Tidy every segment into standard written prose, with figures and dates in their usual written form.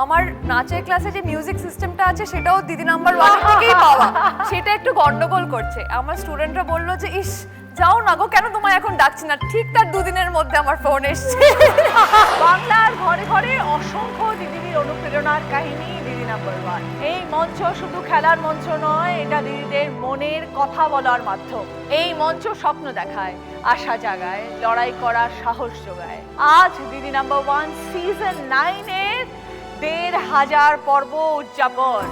আমার নাচের ক্লাসে যে মিউজিক সিস্টেমটা আছে সেটাও দিদি নাম্বার 1 থেকেই পাওয়া, সেটা একটু গন্ডগোল করছে। আমার স্টুডেন্টরা বললো যে ইস যাও না গো, কেন তোমায় এখন ডাকছি না। ঠিক তার দুদিনের মধ্যে আমার ফোন এসছে। বাংলার ঘরে ঘরে অসংখ্য দিদির অনুপ্রেরণার কাহিনী দিদি নাম্বার 1। এই মঞ্চ শুধু খেলার মঞ্চ নয়, এটা দিদিদের মনের কথা বলার মাধ্যম। এই মঞ্চ স্বপ্ন দেখায়, আশা জাগায়, লড়াই করার সাহস যোগায়। আজ দিদি নাম্বার 1 সিজন 9 এর ১,৫০০ পর্ব উদযাপন।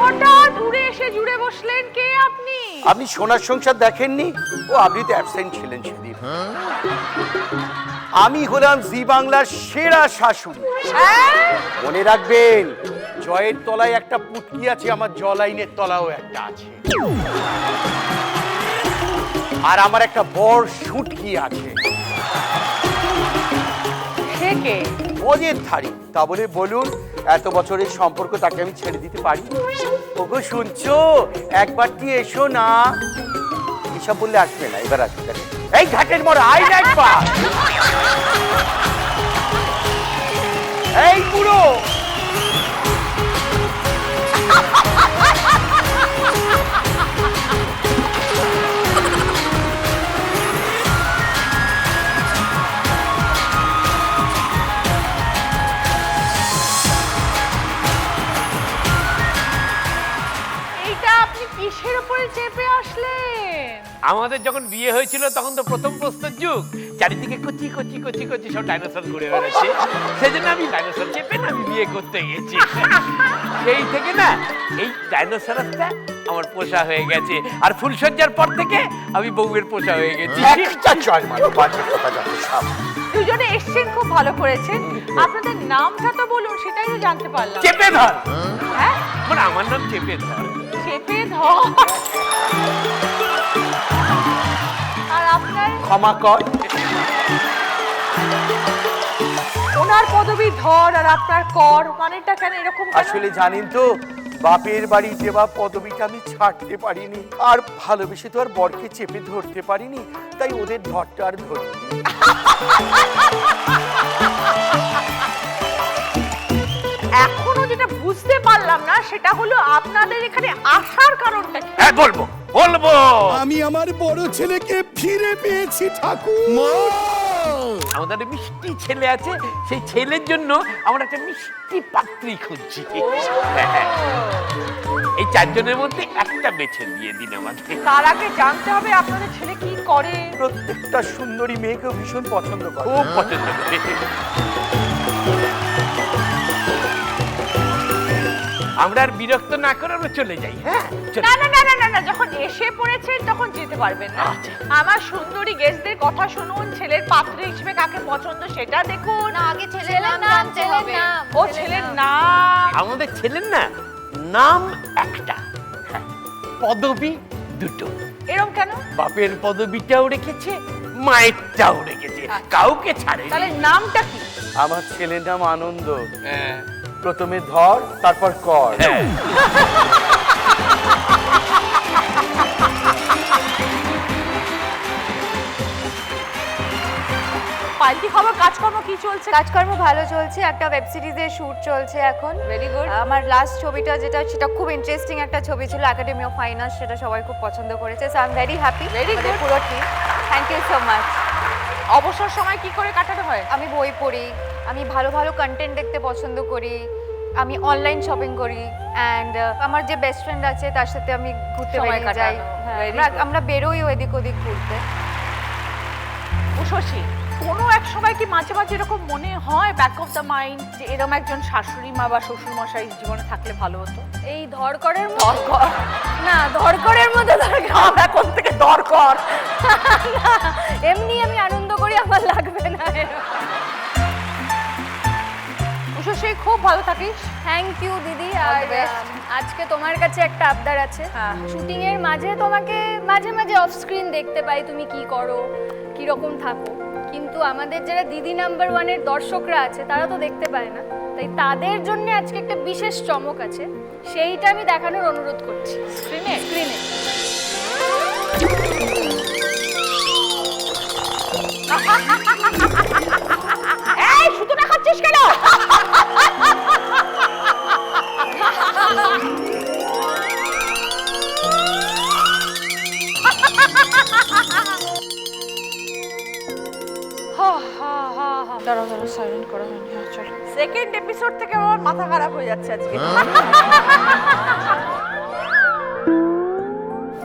হঠাৎ উড়ে এসে জুড়ে বসলেন, কে আপনি? আপনি সোনার সংসার দেখেননি? ও আপনি তো অ্যাবসেন্ট ছিলেন সেদিন। আমি হলাম জি বাংলার সেরা শাশুড়ি। মনে রাখবেন, জয়ের তলায় একটা পুটকি আছে, আমার জলাইনের তলাও একটা আছে। আর আমার একটা বড় শুটকি আছে। সে কে? মজের ধারি। তা বলে বলুন, এত বছরের সম্পর্ক তাকে আমি ছেড়ে দিতে পারি? ওগো শুনছো, একবার কি এসো না। এসব বললে আসবে না, এবার আসবে। এই ঘাটের মোড় আই না একবার। এই পুরো কিসের উপরে চেপে আসলেন? আমাদের যখন বিয়ে হয়েছিল তখন তো প্রথম প্রস্তর যুগ, চারিদিকে কচি কচি কচি কচি সব ডাইনোসর ঘুরে বেড়াচ্ছে। সেজন্য আমি ডাইনোসর চেপে না আমি বিয়ে করতে গেছি। সেই থেকে না এই ডাইনোসরটা আমার পোষা হয়ে গেছে, আর ফুলসজ্জার পর থেকে আমি বউয়ের পোষা হয়ে গেছি। একটা চয় মানে বাজে কথা যাচ্ছে সব। দুজনে এসেছেন, খুব ভালো করেছেন। আপনাদের নামটা তো বলুন, সেটাই তো জানতে পারলাম। চেপে ধর। হ্যাঁ, মানে আমার নাম চেপে ধর। চেপে ধর। আর আপনার? ক্ষমা কর। ওনার পদবী ধর আর আপনার কর, মানেটা কেন এরকম? আসলে জানেন তো, বাপের বাড়ি যেবা পদবিটা আমি ছাড়তে পারিনি, আর ভালোবেসে তো আর বরকে চেপে ধরতে পারিনি, তাই ওদের ধরটা আর ধরিনি। এখনো যেটা বুঝতে পারলাম না সেটা হলো আপনাদের এখানে আসার কারণটা কি? হ্যাঁ বলবো বলবো। আমি আমার বড় ছেলেকে ফিরে পেয়েছি ঠাকুর। আমাদের একটা মিষ্টি ছেলে আছে, সেই ছেলের জন্য আমরা একটা মিষ্টি পাত্রী খুঁজছি। এই চারজনের মধ্যে একটা বেছে দিয়ে দিন আমাদের। তার আগে জানতে হবে আপনাদের ছেলে কি করে। প্রত্যেকটা সুন্দরী মেয়েকেও ভীষণ পছন্দ করে। খুব পছন্দ করে। আমরা আর বিরক্ত না করে আমরা চলে যাই। হ্যাঁ না না না না না না, যখন এসে পড়েছেন তখন যেতে পারবেন না। আচ্ছা। আমার সুন্দরী গেস্টদের কথা শুনুন, ছেলের পাত্র হিসেবে কাকে পছন্দ সেটা দেখুন। আগে ছেলের নাম জানতে হবে। ও ছেলের নাম? আমাদের ছেলের না নাম একটা, পদবী দুটো। এরকম কেন? বাপের পদবিটাও রেখেছে, মায়েরটাও রেখেছে, কাউকে ছাড়ে। তাহলে নামটা কি? আমার ছেলের নাম আনন্দ। হ্যাঁ। প্রথমে ধর, তারপর কর। হ্যাঁ। পাল্টি খবর, কাজকর্ম কি চলছে? কাজকর্ম ভালো চলছে, একটা ওয়েব সিরিজের শুট চলছে এখন। Very good. আমার লাস্ট ছবিটা যেটা, সেটা খুব ইন্টারেস্টিং একটা ছবি ছিল, একাডেমি অফ ফাইন আর্টস, সেটা সবাই খুব পছন্দ করেছে। So I am very happy. Very good. পুরো team, thank you so much. অবসর সময় কি করে কাটাতে হয়? আমি বই পড়ি, আমি ভালো ভালো কন্টেন্ট দেখতে পছন্দ করি, আমি অনলাইন শপিং করি, অ্যান্ড আমার যে বেস্ট ফ্রেন্ড আছে তার সাথে আমি ঘুরতে সময় বেরিয়ে যাই। কাটানো। হ্যাঁ, Very good. আমরা বেরোই এদিক ওদিক ঘুরতে। উষসী, কোনো এক সময় কি মাঝে মাঝে এরকম মনে হয় ব্যাক অফ দ্য মাইন্ড যে এরকম একজন শাশুড়ি মা বা শ্বশুর মশাই জীবনে থাকলে ভালো হতো? এই ধরকরের মতো? দরকার না, ধরকরের মতো দরকার। আমরা কোন থেকে দরকার? না, এমনি আমি আনন্দ করি, আমার লাগবে না। উষসী, খুব ভালো থাকিস। থ্যাংক ইউ দিদি। All আর the best. আজকে তোমার কাছে একটা আবদার আছে। হ্যাঁ। শুটিং এর মাঝে তোমাকে মাঝে মাঝে অফ স্ক্রিন দেখতে পাই, তুমি কি করো, কি রকম থাকো, কিন্তু আমাদের যারা দিদি নাম্বার 1 এর দর্শকরা আছে তারা তো দেখতে পায় না, তাই তাদের জন্য আজকে একটা বিশেষ চমক আছে, সেইটা আমি দেখানোর অনুরোধ করছি। স্ক্রিনে? স্ক্রিনে এই শুধু দেখাচ্ছিস কেন? করা হয়নি। চলো, সেকেন্ড এপিসোড থেকে আমার মাথা খারাপ হয়ে যাচ্ছে আজকে।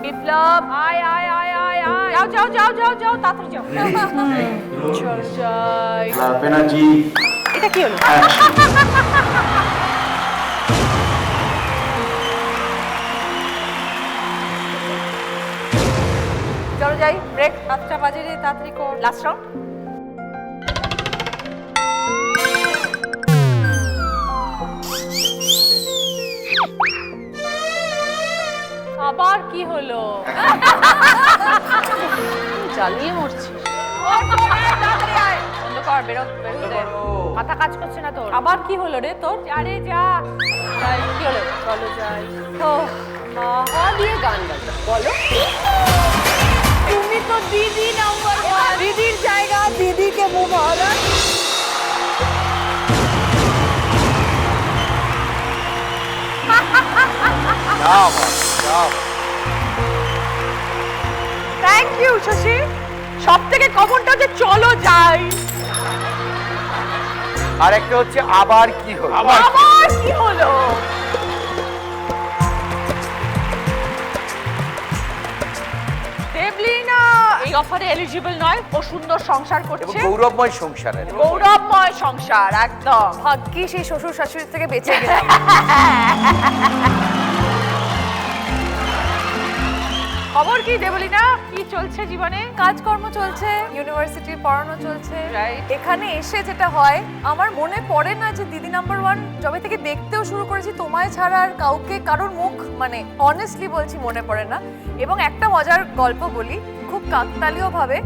বিপ্লব, আয় আয় আয় আয় আয়, যাও যাও যাও যাও যাও, তাড়াতাড়ি যাও। চল যাই। ব্যানার্জি এটা কি হলো? চলো যাই, ব্রেক 7টা বাজে রে, তাড়াতাড়ি কর। Last round. আবার কি হলো? জ্বালিয়ে মরছিস। বন্ধ কর, বেরোতে মাথা কাজ করছে না তোর। আবার কি হলো রে তোর? আরে যা যাই, কি হলো? চলো যাই। ও মা দিয়ে গান বাজা, বলো। তুমি তো দিদি নাম্বার 1, দিদির জায়গা দিদিকে মুবারক। Thank you Shashi. সব থেকে কমনটা হচ্ছে চলো যাই, আর একটা হচ্ছে আবার কি হলো। আবার কি হলো? দেবলিনা এই অফারে এলিজিবল নয়, ও সুন্দর সংসার এবং করছে, গৌরবময় সংসারের গৌরবময় সংসার একদম। ভাগ্যিস এই শ্বশুর শাশুড়ি থেকে বেঁচে গেলাম। খবর কি দেবলিনা, কি চলছে জীবনে? কাজকর্ম চলছে, ইউনিভার্সিটির পড়ানো চলছে। Right. এখানে এসে যেটা হয়, আমার মনে পড়ে না যে দিদি নাম্বার 1 যবে থেকে দেখতেও শুরু করেছি তোমায় ছাড়া আর কাউকে কারোর মুখ, মানে অনেস্টলি বলছি মনে পড়ে না। এবং একটা মজার গল্প বলি, খুব কাকতালীয়ভাবে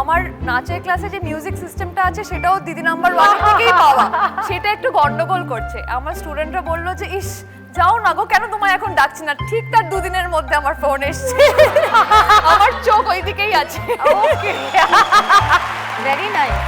আমার নাচের ক্লাসে যে মিউজিক সিস্টেমটা আছে সেটাও দিদি নাম্বার 1 থেকেই পাওয়া। সেটা একটু গন্ডগোল করছে। আমার স্টুডেন্টরা বললো যে ইস যাও না গো, কেন তোমায় এখন ডাকছি না। ঠিক তার 2 দিনের মধ্যে আমার ফোন এসছে। আমার চোখ ওই দিকেই আছে। ওকে, ভেরি নাইস।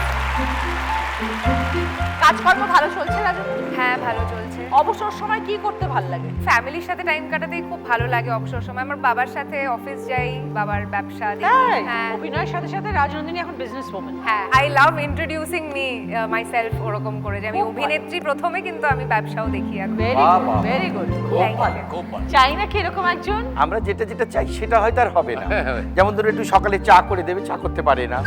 কাজকর্ম ভালো চলছে রাজু? হ্যাঁ, ভালো চলছে। অবসর সময় কি করতে ভালো লাগে? ফ্যামিলির সাথে টাইম কাটাতেই খুব ভালো লাগে অবসর সময়। আমার বাবার সাথে অফিস যাই, বাবার ব্যবসা দেখি। তাই? হ্যাঁ অভিনয়ের সাথে সাথে রাজনন্দিনী এখন বিজনেস ওম্যান। হ্যাঁ, I love introducing me myself, ওরকম করে যে আমি খুব ভালো। অভিনেত্রী প্রথমে, কিন্তু আমি ব্যবসাও দেখি এখন। ভেরি বাহ, গুড, বাহ। Very good. Thank you. খুব ভালো। চাই না কি এরকম একজন? আমরা যেটা যেটা চাই সেটা হয়তো আর হবে না। হ্যাঁ। যেমন ধরো একটু সকালে চা করে দেবে, চা করতে পারে না।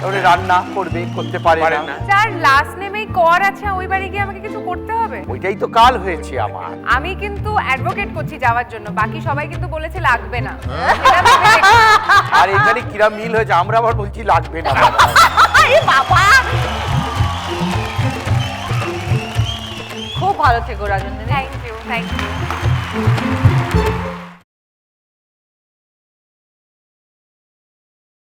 তারপরে রান্না করবে, করতে পারে পারে না। না। যার লাস্ট নেমেই কর আছে ওই বাড়ি গিয়ে আমাকে কিছু করতে হবে? ওইটাই তো কাল হয়েছে আমার। আমি কিন্তু অ্যাডভোকেট করছি যাওয়ার জন্য, বাকি সবাই কিন্তু বলেছে লাগবে না। এটা ভেবে দেখো। আর এখানে কিরা মিল হয়েছে, আমরা আবার বলছি লাগবে না। এই বাবা, খুব ভালো থেকো Rajnandini. Thank you, thank you.